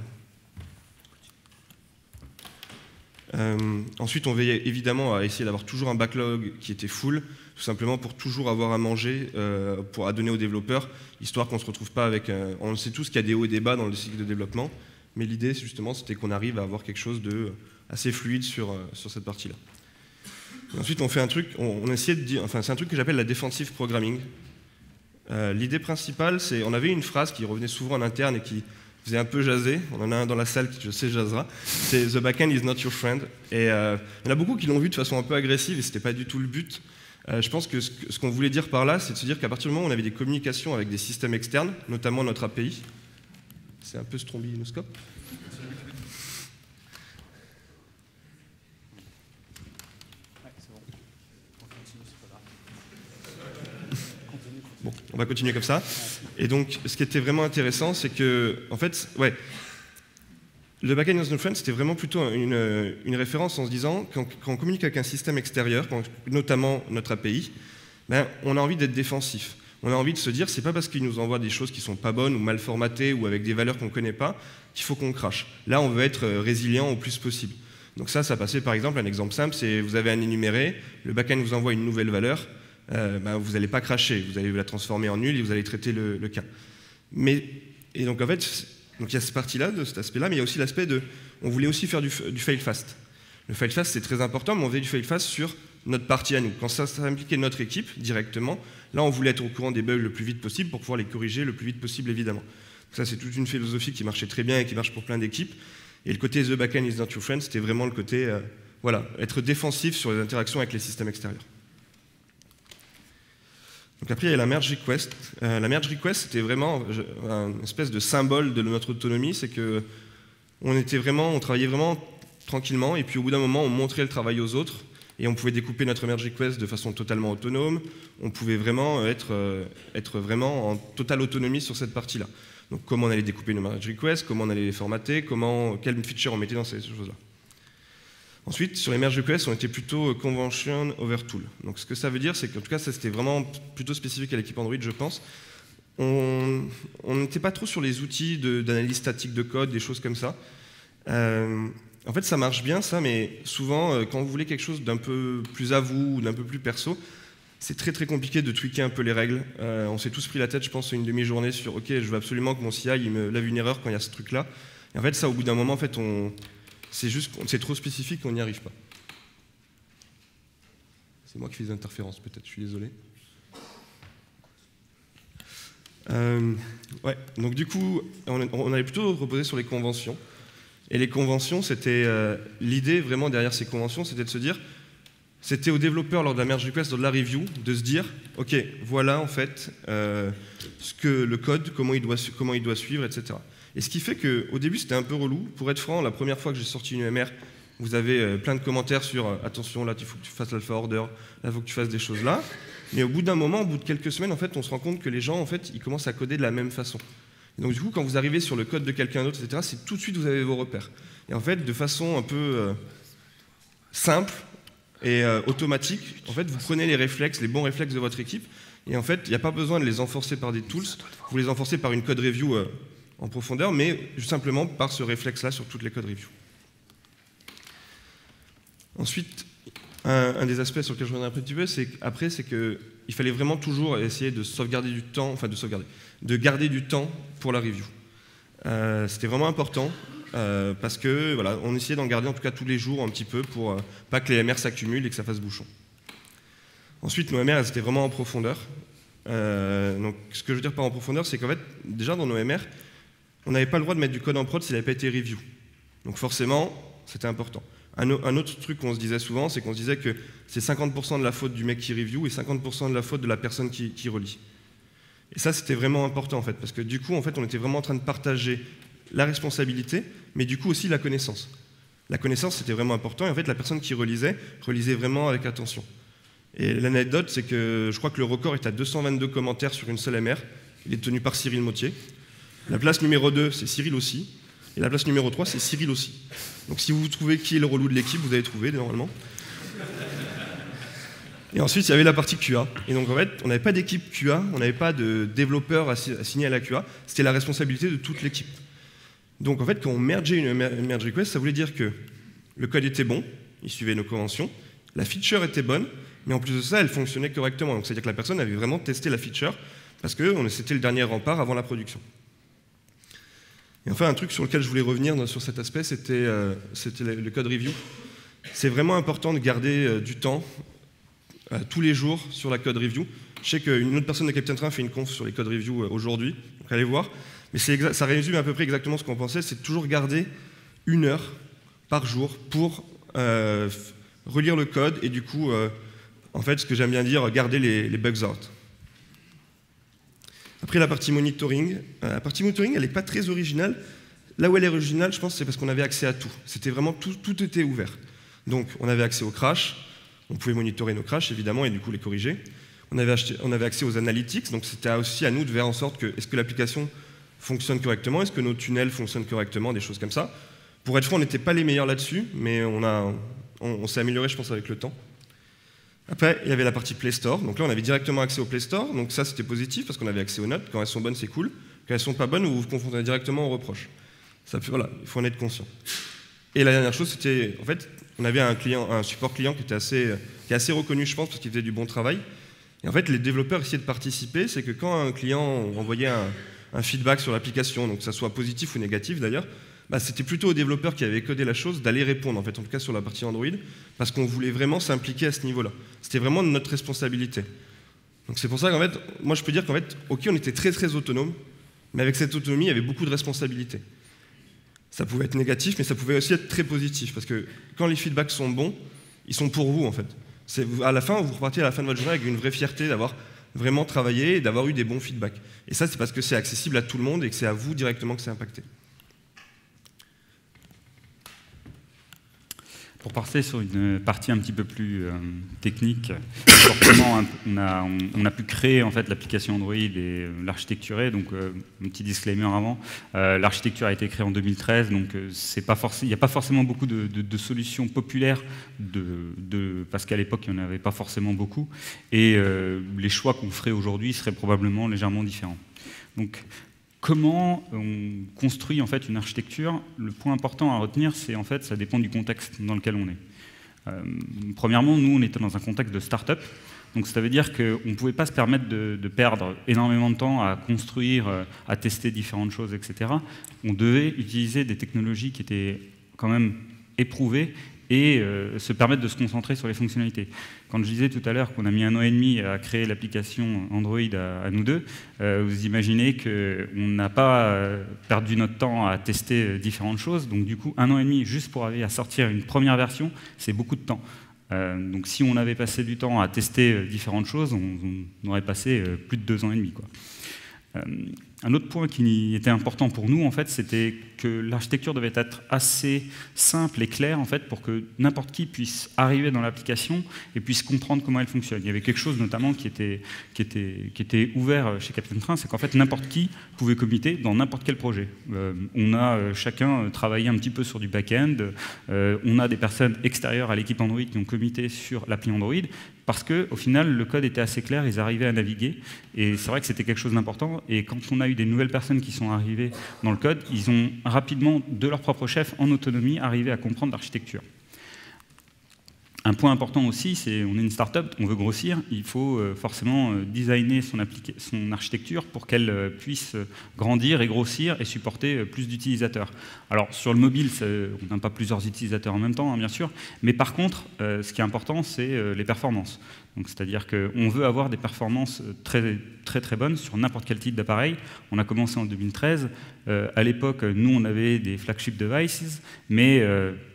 Ensuite, on veillait évidemment à essayer d'avoir toujours un backlog qui était full, tout simplement pour toujours avoir à manger, à donner aux développeurs, histoire qu'on ne se retrouve pas avec... on sait tous qu'il y a des hauts et des bas dans le cycle de développement, mais l'idée, justement, c'était qu'on arrive à avoir quelque chose de assez fluide sur cette partie-là. Ensuite, on fait un truc, on essayait de dire... c'est un truc que j'appelle la defensive programming. L'idée principale, c'est... On avait une phrase qui revenait souvent en interne et qui faisait un peu jaser, on en a un dans la salle qui, je sais, jasera, c'est « The backend is not your friend ». Et il y en a beaucoup qui l'ont vu de façon un peu agressive, et ce n'était pas du tout le but. Je pense que ce qu'on voulait dire par là, c'est de se dire qu'à partir du moment où on avait des communications avec des systèmes externes, notamment notre API, c'est un peu strombinoscope. Bon, on va continuer comme ça. Et donc, ce qui était vraiment intéressant, c'est que, en fait, ouais, le backend of Snowflake, c'était vraiment plutôt une référence en se disant, quand on communique avec un système extérieur, notamment notre API, ben, on a envie d'être défensif. On a envie de se dire, c'est pas parce qu'il nous envoie des choses qui sont pas bonnes ou mal formatées ou avec des valeurs qu'on ne connaît pas qu'il faut qu'on crache. Là, on veut être résilient au plus possible. Donc ça passait par exemple, un exemple simple, c'est vous avez un énuméré, le backend vous envoie une nouvelle valeur, ben, vous n'allez pas cracher, vous allez la transformer en nulle et vous allez traiter le cas. Et donc en fait, donc il y a cette partie-là, de cet aspect-là, mais il y a aussi l'aspect de, on voulait aussi faire du fail fast. Le fail fast, c'est très important, mais on faisait du fail fast sur notre partie à nous. Quand ça impliquait notre équipe directement, là on voulait être au courant des bugs le plus vite possible pour pouvoir les corriger le plus vite possible, évidemment. Donc ça, c'est toute une philosophie qui marchait très bien et qui marche pour plein d'équipes. Et le côté The backend is not your friend, c'était vraiment le côté, voilà, être défensif sur les interactions avec les systèmes extérieurs. Donc après, il y a la merge request. La merge request, c'était vraiment une espèce de symbole de notre autonomie, c'est que on travaillait vraiment tranquillement, et puis au bout d'un moment, on montrait le travail aux autres, et on pouvait découper notre merge request de façon totalement autonome. On pouvait vraiment être vraiment en totale autonomie sur cette partie-là. Donc comment on allait découper nos merge requests, comment on allait les formater, quelles features on mettait dans ces choses-là. Ensuite, sur les merge requests, on était plutôt convention over tool. Donc ce que ça veut dire, c'est qu'en tout cas, ça c'était vraiment plutôt spécifique à l'équipe Android, je pense. On n'était pas trop sur les outils d'analyse statique de code, des choses comme ça. En fait, ça marche bien, ça, mais souvent, quand vous voulez quelque chose d'un peu plus à vous, ou d'un peu plus perso, c'est très très compliqué de tweaker un peu les règles. On s'est tous pris la tête, je pense, une demi-journée sur « Ok, je veux absolument que mon CI il me lève une erreur quand il y a ce truc-là ». Et en fait, ça, au bout d'un moment, en fait, c'est trop spécifique, on n'y arrive pas. C'est moi qui fais des interférences, peut-être, je suis désolé. Ouais, donc du coup, on allait plutôt reposer sur les conventions. Et les conventions, c'était l'idée vraiment derrière ces conventions, c'était de se dire, c'était aux développeurs lors de la merge request, lors de la review, de se dire, ok, voilà en fait ce que le code, comment il doit suivre, etc. Et ce qui fait qu'au début, c'était un peu relou. Pour être franc, la première fois que j'ai sorti une UMR, vous avez plein de commentaires sur attention, là, il faut que tu fasses l'alpha order, là, il faut que tu fasses des choses là. Mais au bout d'un moment, au bout de quelques semaines, en fait, on se rend compte que les gens, en fait, ils commencent à coder de la même façon. Et donc, du coup, quand vous arrivez sur le code de quelqu'un d'autre, etc., c'est tout de suite, vous avez vos repères. Et en fait, de façon un peu simple et automatique, en fait, vous prenez les réflexes, les bons réflexes de votre équipe, et en fait, il n'y a pas besoin de les enforcer par des tools, vous les enforcez par une code review en profondeur, mais simplement par ce réflexe-là sur toutes les code reviews. Ensuite, un des aspects sur lequel je reviendrai un petit peu, c'est qu'il fallait vraiment toujours essayer de sauvegarder du temps, enfin de garder du temps pour la review. C'était vraiment important parce que voilà, on essayait d'en garder en tout cas tous les jours un petit peu pour pas que les MR s'accumulent et que ça fasse bouchon. Ensuite, nos MR, elles étaient vraiment en profondeur. Donc, ce que je veux dire par en profondeur, c'est qu'en fait, déjà dans nos MR, on n'avait pas le droit de mettre du code en prod s'il n'avait pas été review. Donc forcément, c'était important. Un autre truc qu'on se disait souvent, c'est qu'on se disait que c'est 50% de la faute du mec qui review et 50% de la faute de la personne qui relie. Et ça, c'était vraiment important, en fait, parce que du coup, en fait, on était vraiment en train de partager la responsabilité, mais du coup aussi la connaissance. La connaissance, c'était vraiment important, et en fait, la personne qui relisait vraiment avec attention. Et l'anecdote, c'est que je crois que le record est à 222 commentaires sur une seule MR. Il est tenu par Cyril Mottier. La place numéro 2, c'est Cyril aussi. Et la place numéro 3, c'est Cyril aussi. Donc si vous trouvez qui est le relou de l'équipe, vous avez trouvé, normalement. Et ensuite, il y avait la partie QA. Et donc, en fait, on n'avait pas d'équipe QA, on n'avait pas de développeur assigné à la QA. C'était la responsabilité de toute l'équipe. Donc, en fait, quand on mergeait une merge request, ça voulait dire que le code était bon, il suivait nos conventions, la feature était bonne, mais en plus de ça, elle fonctionnait correctement. Donc, c'est-à-dire que la personne avait vraiment testé la feature, parce que c'était le dernier rempart avant la production. Et enfin, un truc sur lequel je voulais revenir sur cet aspect, c'était le code review. C'est vraiment important de garder du temps tous les jours sur la code review. Je sais qu'une autre personne de Captain Train fait une conf sur les code review aujourd'hui, donc allez voir. Mais ça résume à peu près exactement ce qu'on pensait, c'est toujours garder 1 heure par jour pour relire le code et du coup En fait, ce que j'aime bien dire, garder les bugs out. Après, la partie monitoring. La partie monitoring, elle n'est pas très originale. Là où elle est originale, je pense, c'est parce qu'on avait accès à tout. C'était vraiment tout était ouvert. Donc, on avait accès aux crashs. On pouvait monitorer nos crashs, évidemment, et du coup les corriger. On avait accès aux analytics. Donc, c'était aussi à nous de faire en sorte que, est-ce que l'application fonctionne correctement? Est-ce que nos tunnels fonctionnent correctement? Des choses comme ça. Pour être franc, on n'était pas les meilleurs là-dessus, mais on s'est amélioré, je pense, avec le temps. Après, il y avait la partie Play Store. Donc là, on avait directement accès au Play Store. Donc ça, c'était positif parce qu'on avait accès aux notes. Quand elles sont bonnes, c'est cool. Quand elles ne sont pas bonnes, vous vous confrontez directement aux reproches. Voilà, il faut en être conscient. Et la dernière chose, c'était, en fait, on avait un support client qui est assez reconnu, je pense, parce qu'il faisait du bon travail. Et en fait, les développeurs essayaient de participer. C'est que quand un client envoyait un feedback sur l'application, donc que ça soit positif ou négatif d'ailleurs, c'était plutôt aux développeurs qui avaient codé la chose d'aller répondre, en tout cas sur la partie Android, parce qu'on voulait vraiment s'impliquer à ce niveau-là. C'était vraiment notre responsabilité. Donc c'est pour ça qu'en fait, moi je peux dire qu'en fait, ok, on était très très autonome, mais avec cette autonomie, il y avait beaucoup de responsabilités. Ça pouvait être négatif, mais ça pouvait aussi être très positif, parce que quand les feedbacks sont bons, ils sont pour vous en fait. À la fin, vous repartez à la fin de votre journée avec une vraie fierté d'avoir vraiment travaillé et d'avoir eu des bons feedbacks. Et ça, c'est parce que c'est accessible à tout le monde et que c'est à vous directement que c'est impacté. Pour passer sur une partie un petit peu plus technique, forcément, on a pu créer en fait l'application Android et l'architecturer. Donc, un petit disclaimer avant, l'architecture a été créée en 2013, donc il n'y a pas forcément beaucoup de solutions populaires, parce qu'à l'époque, il n'y en avait pas forcément beaucoup, et les choix qu'on ferait aujourd'hui seraient probablement légèrement différents. Donc, comment on construit en fait une architecture? Le point important à retenir, c'est en fait ça dépend du contexte dans lequel on est. Premièrement, nous on était dans un contexte de start-up, donc ça veut dire qu'on ne pouvait pas se permettre de perdre énormément de temps à construire, à tester différentes choses, etc. On devait utiliser des technologies qui étaient quand même éprouvées et se permettre de se concentrer sur les fonctionnalités. Quand je disais tout à l'heure qu'on a mis 1 an et demi à créer l'application Android à nous deux, vous imaginez qu'on n'a pas perdu notre temps à tester différentes choses. Donc du coup, 1 an et demi juste pour arriver à sortir une première version, c'est beaucoup de temps. Donc si on avait passé du temps à tester différentes choses, on aurait passé plus de 2 ans et demi, quoi. Un autre point qui était important pour nous, en fait, c'était que l'architecture devait être assez simple et claire, en fait, pour que n'importe qui puisse arriver dans l'application et puisse comprendre comment elle fonctionne. Il y avait quelque chose, notamment, qui était ouvert chez Captain Train, c'est qu'en fait, n'importe qui pouvait committer dans n'importe quel projet. On a chacun travaillé un petit peu sur du back-end, on a des personnes extérieures à l'équipe Android qui ont commité sur l'appli Android, parce qu'au final, le code était assez clair, ils arrivaient à naviguer, et c'est vrai que c'était quelque chose d'important, et quand on a eu des nouvelles personnes qui sont arrivées dans le code, ils ont rapidement, de leur propre chef, en autonomie, arrivé à comprendre l'architecture. Un point important aussi, c'est on est une start-up, on veut grossir, il faut forcément designer son architecture pour qu'elle puisse grandir et grossir et supporter plus d'utilisateurs. Alors sur le mobile, on n'a pas plusieurs utilisateurs en même temps, hein, bien sûr, mais par contre, ce qui est important, c'est les performances. C'est-à-dire qu'on veut avoir des performances très, très, très bonnes sur n'importe quel type d'appareil. On a commencé en 2013. À l'époque, nous, on avait des flagship devices, mais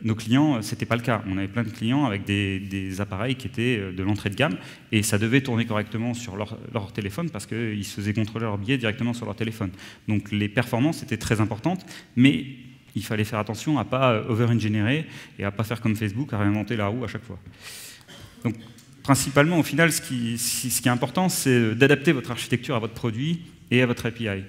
nos clients, ce n'était pas le cas. On avait plein de clients avec des appareils qui étaient de l'entrée de gamme, et ça devait tourner correctement sur leur téléphone parce qu'ils se faisaient contrôler leur billet directement sur leur téléphone. Donc les performances étaient très importantes, mais il fallait faire attention à ne pas over-ingénierer et à ne pas faire comme Facebook, à réinventer la roue à chaque fois. Donc, principalement, au final, ce qui est important, c'est d'adapter votre architecture à votre produit et à votre API.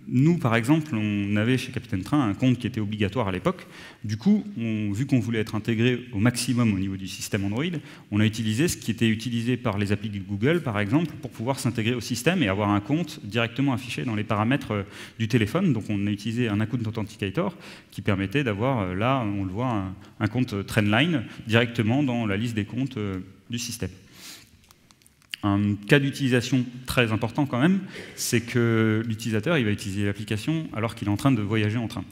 Nous, par exemple, on avait chez Captain Train un compte qui était obligatoire à l'époque. Du coup, vu qu'on voulait être intégré au maximum au niveau du système Android, on a utilisé ce qui était utilisé par les applis de Google, par exemple, pour pouvoir s'intégrer au système et avoir un compte directement affiché dans les paramètres du téléphone. Donc on a utilisé un account authenticator qui permettait d'avoir, là, on le voit, un compte Trendline directement dans la liste des comptes du système. Un cas d'utilisation très important quand même, c'est que l'utilisateur il va utiliser l'application alors qu'il est en train de voyager en train.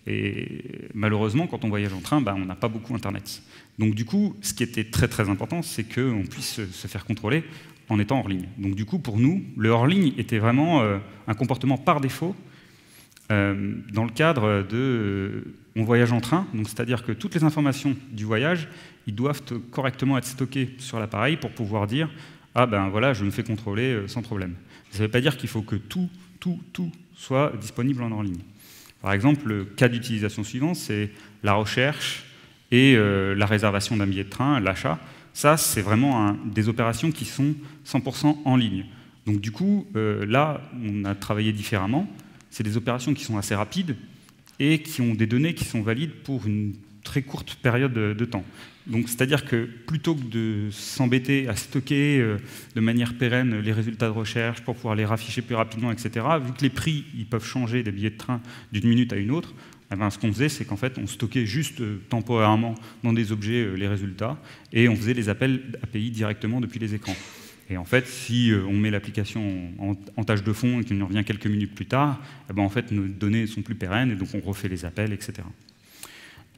Et malheureusement, quand on voyage en train, on n'a pas beaucoup Internet. Donc du coup, ce qui était très très important, c'est qu'on puisse se faire contrôler en étant hors ligne. Donc du coup, pour nous, le hors ligne était vraiment un comportement par défaut dans le cadre de on voyage en train, donc c'est-à-dire que toutes les informations du voyage, ils doivent correctement être stockées sur l'appareil pour pouvoir dire ah ben voilà, je me fais contrôler sans problème. Ça ne veut pas dire qu'il faut que tout soit disponible en ligne. Par exemple, le cas d'utilisation suivant, c'est la recherche et la réservation d'un billet de train, l'achat. Ça, c'est vraiment des opérations qui sont 100% en ligne. Donc du coup, là, on a travaillé différemment. C'est des opérations qui sont assez rapides et qui ont des données qui sont valides pour une très courte période de temps. Donc, c'est-à-dire que plutôt que de s'embêter à stocker de manière pérenne les résultats de recherche pour pouvoir les rafficher plus rapidement, etc., vu que les prix ils peuvent changer des billets de train d'une minute à une autre, eh ben, ce qu'on faisait, c'est qu'en fait, on stockait juste temporairement dans des objets les résultats et on faisait les appels API directement depuis les écrans. Et en fait, si on met l'application en tâche de fond et qu'il nous revient quelques minutes plus tard, eh ben, en fait, nos données sont plus pérennes et donc on refait les appels, etc.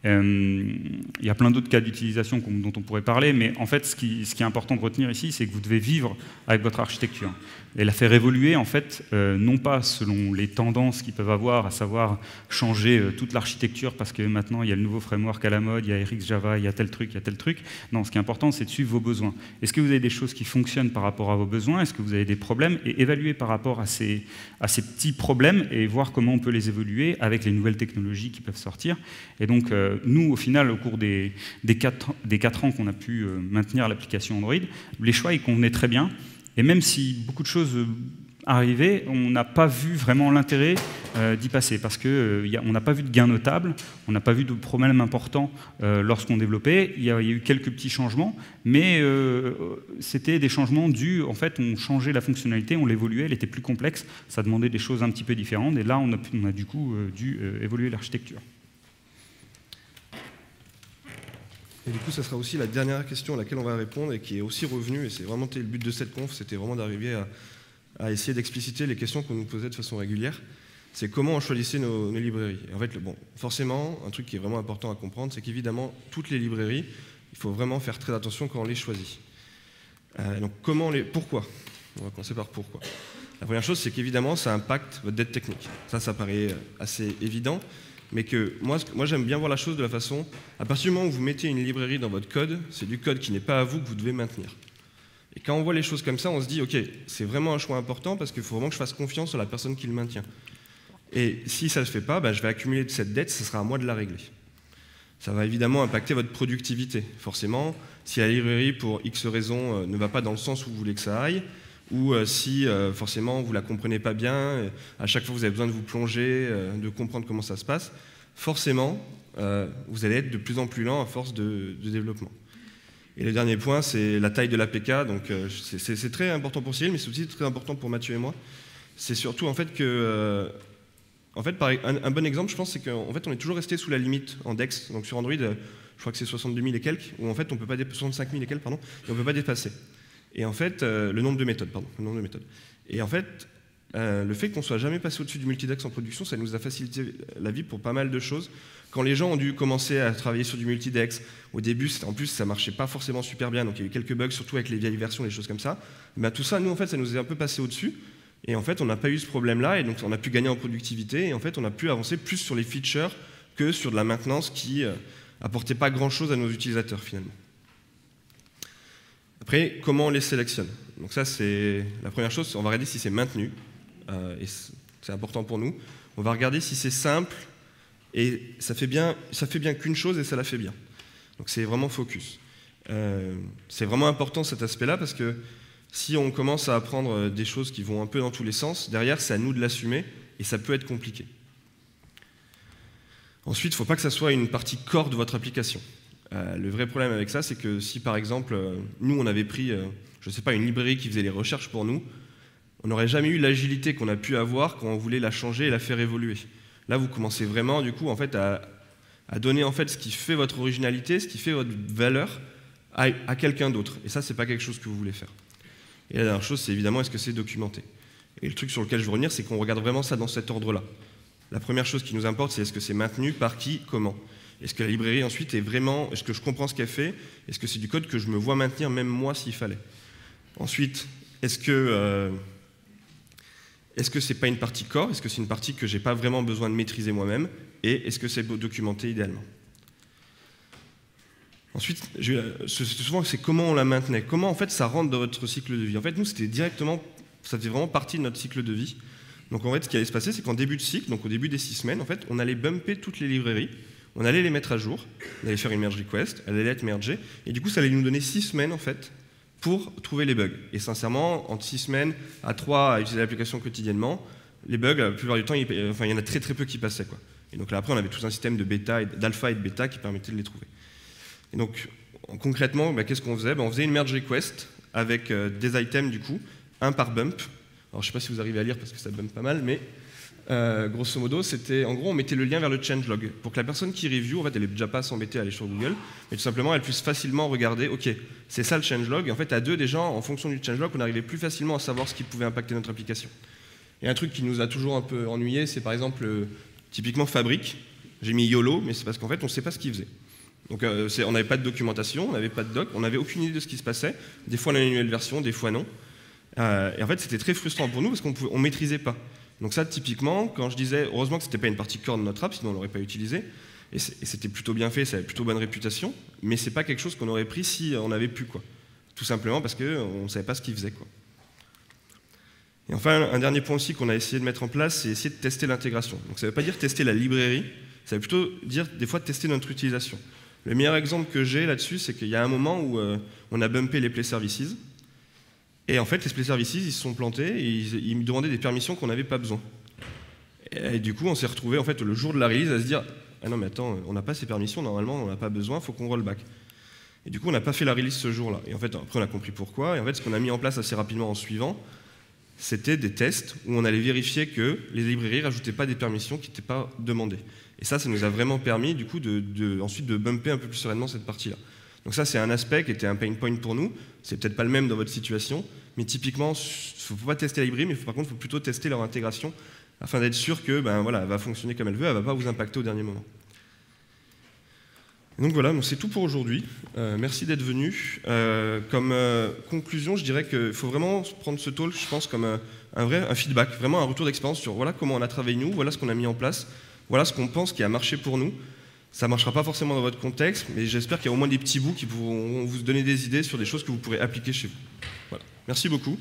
Il y a plein d'autres cas d'utilisation dont on pourrait parler, mais en fait, ce qui est important de retenir ici, c'est que vous devez vivre avec votre architecture et la faire évoluer, en fait, non pas selon les tendances qu'ils peuvent avoir, à savoir changer toute l'architecture parce que maintenant il y a le nouveau framework à la mode, il y a RxJava, il y a tel truc, il y a tel truc. Non, ce qui est important, c'est de suivre vos besoins. Est-ce que vous avez des choses qui fonctionnent par rapport à vos besoins? Est-ce que vous avez des problèmes? Et évaluer par rapport à ces petits problèmes et voir comment on peut les évoluer avec les nouvelles technologies qui peuvent sortir. Et donc, nous, au final, au cours des 4 ans qu'on a pu maintenir l'application Android, les choix, ils convenaient très bien. Et même si beaucoup de choses arrivaient, on n'a pas vu vraiment l'intérêt d'y passer, parce qu'on n'a pas vu de gain notable, on n'a pas vu de problème important lorsqu'on développait. Il y a eu quelques petits changements, mais c'était des changements dus, en fait, on changeait la fonctionnalité, on l'évoluait, elle était plus complexe, ça demandait des choses un petit peu différentes, et là, on a du coup dû évoluer l'architecture. Et du coup, ça sera aussi la dernière question à laquelle on va répondre et qui est aussi revenue, et c'est vraiment le but de cette conf, c'était vraiment d'arriver à essayer d'expliciter les questions qu'on nous posait de façon régulière. C'est comment on choisissait nos librairies. Et en fait, forcément, un truc qui est vraiment important à comprendre, c'est qu'évidemment, toutes les librairies, il faut vraiment faire très attention quand on les choisit. Donc, pourquoi? On va commencer par pourquoi. La première chose, c'est qu'évidemment, ça impacte votre dette technique. Ça paraît assez évident. Mais que moi j'aime bien voir la chose de la façon, à partir du moment où vous mettez une librairie dans votre code, c'est du code qui n'est pas à vous que vous devez maintenir. Et quand on voit les choses comme ça, on se dit, ok, c'est vraiment un choix important parce qu'il faut vraiment que je fasse confiance à la personne qui le maintient. Et si ça ne se fait pas, je vais accumuler de cette dette, ce sera à moi de la régler. Ça va évidemment impacter votre productivité. Forcément, si la librairie, pour X raisons, ne va pas dans le sens où vous voulez que ça aille, ou si forcément vous ne la comprenez pas bien, à chaque fois vous avez besoin de vous plonger, de comprendre comment ça se passe, forcément vous allez être de plus en plus lent à force de développement. Et le dernier point, c'est la taille de l'APK, donc c'est très important pour Cyril, mais c'est aussi très important pour Mathieu et moi. C'est surtout en fait que, un bon exemple, je pense, c'est qu'en fait on est toujours resté sous la limite en DEX, donc sur Android, je crois que c'est 62 000 et quelques, où en fait on peut pas 65 000 et quelques, pardon, et on ne peut pas dépasser. Et en fait, le nombre de méthodes. Et en fait, le fait qu'on ne soit jamais passé au-dessus du multidex en production, ça nous a facilité la vie pour pas mal de choses. Quand les gens ont dû commencer à travailler sur du multidex, au début, en plus, ça ne marchait pas forcément super bien, donc il y a eu quelques bugs, surtout avec les vieilles versions, les choses comme ça. Mais tout ça, nous, en fait, ça nous est un peu passé au-dessus. Et en fait, on n'a pas eu ce problème-là, et donc on a pu gagner en productivité, et en fait, on a pu avancer plus sur les features que sur de la maintenance qui apportait pas grand-chose à nos utilisateurs, finalement. Après, comment on les sélectionne? Donc ça, c'est la première chose, on va regarder si c'est maintenu, et c'est important pour nous. On va regarder si c'est simple, et ça fait bien qu'une chose, et ça la fait bien. Donc c'est vraiment focus. C'est vraiment important cet aspect-là, parce que si on commence à apprendre des choses qui vont un peu dans tous les sens, derrière, c'est à nous de l'assumer, et ça peut être compliqué. Ensuite, il ne faut pas que ça soit une partie core de votre application. Le vrai problème avec ça, c'est que si par exemple, nous on avait pris, je ne sais pas, une librairie qui faisait les recherches pour nous, on n'aurait jamais eu l'agilité qu'on a pu avoir quand on voulait la changer et la faire évoluer. Là, vous commencez vraiment, du coup, en fait, à donner en fait ce qui fait votre originalité, ce qui fait votre valeur à quelqu'un d'autre. Et ça, c'est pas quelque chose que vous voulez faire. Et la dernière chose, c'est évidemment, est-ce que c'est documenté? Et le truc sur lequel je veux revenir, c'est qu'on regarde vraiment ça dans cet ordre-là. La première chose qui nous importe, c'est est-ce que c'est maintenu, par qui, comment? Est-ce que la librairie ensuite est vraiment, est-ce que je comprends ce qu'elle fait? Est-ce que c'est du code que je me vois maintenir même moi s'il fallait? Ensuite, est-ce que est-ce que c'est pas une partie core? Est-ce que c'est une partie que j'ai pas vraiment besoin de maîtriser moi-même? Et est-ce que c'est documenté idéalement? Ensuite, souvent, c'est comment on la maintenait. Comment, en fait, ça rentre dans votre cycle de vie. En fait, nous, ça faisait vraiment partie de notre cycle de vie. Donc, en fait, ce qui allait se passer, c'est qu'en début de cycle, donc au début des 6 semaines, en fait, on allait bumper toutes les librairies, on allait les mettre à jour, on allait faire une merge request, elle allait être mergée, et du coup, ça allait nous donner 6 semaines, en fait, pour trouver les bugs. Et sincèrement, entre 6 semaines à 3 à utiliser l'application quotidiennement, les bugs, la plupart du temps, il y en a très très peu qui passaient, quoi. Et donc là, après, on avait tout un système d'alpha et de bêta qui permettait de les trouver. Et donc, concrètement, qu'est-ce qu'on faisait? On faisait une merge request avec des items, du coup, un par bump. Alors, je ne sais pas si vous arrivez à lire parce que ça bump pas mal, mais grosso modo, c'était, en gros, on mettait le lien vers le changelog pour que la personne qui review, en fait, elle n'est déjà pas à s'embêter à aller sur Google, mais tout simplement, elle puisse facilement regarder, ok, c'est ça le changelog. Et en fait, à deux, déjà, en fonction du changelog, on arrivait plus facilement à savoir ce qui pouvait impacter notre application. Et un truc qui nous a toujours un peu ennuyé, c'est par exemple, typiquement Fabric. J'ai mis YOLO, mais c'est parce qu'en fait, on ne sait pas ce qu'il faisait. Donc on n'avait pas de documentation, on n'avait pas de doc, on n'avait aucune idée de ce qui se passait. Des fois on avait une nouvelle version, des fois non. Et en fait c'était très frustrant pour nous parce qu'on ne maîtrisait pas. Donc ça typiquement, quand je disais, heureusement que ce n'était pas une partie core de notre app, sinon on ne l'aurait pas utilisé, et c'était plutôt bien fait, ça avait plutôt bonne réputation, mais c'est pas quelque chose qu'on aurait pris si on avait pu, quoi. Tout simplement parce qu'on ne savait pas ce qu'il faisait, quoi. Et enfin, un dernier point aussi qu'on a essayé de mettre en place, c'est essayer de tester l'intégration. Donc ça ne veut pas dire tester la librairie, ça veut plutôt dire des fois tester notre utilisation. Le meilleur exemple que j'ai là-dessus, c'est qu'il y a un moment où on a bumpé les Play Services, et en fait, les Play Services, ils se sont plantés, et ils me demandaient des permissions qu'on n'avait pas besoin. Et du coup, on s'est retrouvé en fait, le jour de la release à se dire « Ah non, mais attends, on n'a pas ces permissions, normalement, on n'en a pas besoin, il faut qu'on rollback. » Et du coup, on n'a pas fait la release ce jour-là. Et en fait, après, on a compris pourquoi. Et en fait, ce qu'on a mis en place assez rapidement en suivant, c'était des tests où on allait vérifier que les librairies ne rajoutaient pas des permissions qui n'étaient pas demandées. Et ça nous a vraiment permis du coup ensuite de bumper un peu plus sereinement cette partie-là. Donc ça, c'est un aspect qui était un pain point pour nous. C'est peut-être pas le même dans votre situation, mais typiquement, il ne faut pas tester la librairie, mais par contre, il faut plutôt tester leur intégration afin d'être sûr que voilà, elle va fonctionner comme elle veut, elle ne va pas vous impacter au dernier moment. Et donc voilà, c'est tout pour aujourd'hui. Merci d'être venu. Comme conclusion, je dirais qu'il faut vraiment prendre ce talk, je pense, comme un feedback, vraiment un retour d'expérience sur voilà comment on a travaillé nous, voilà ce qu'on a mis en place, voilà ce qu'on pense qui a marché pour nous. Ça ne marchera pas forcément dans votre contexte, mais j'espère qu'il y a au moins des petits bouts qui pourront vous donner des idées sur des choses que vous pourrez appliquer chez vous. Voilà. Merci beaucoup.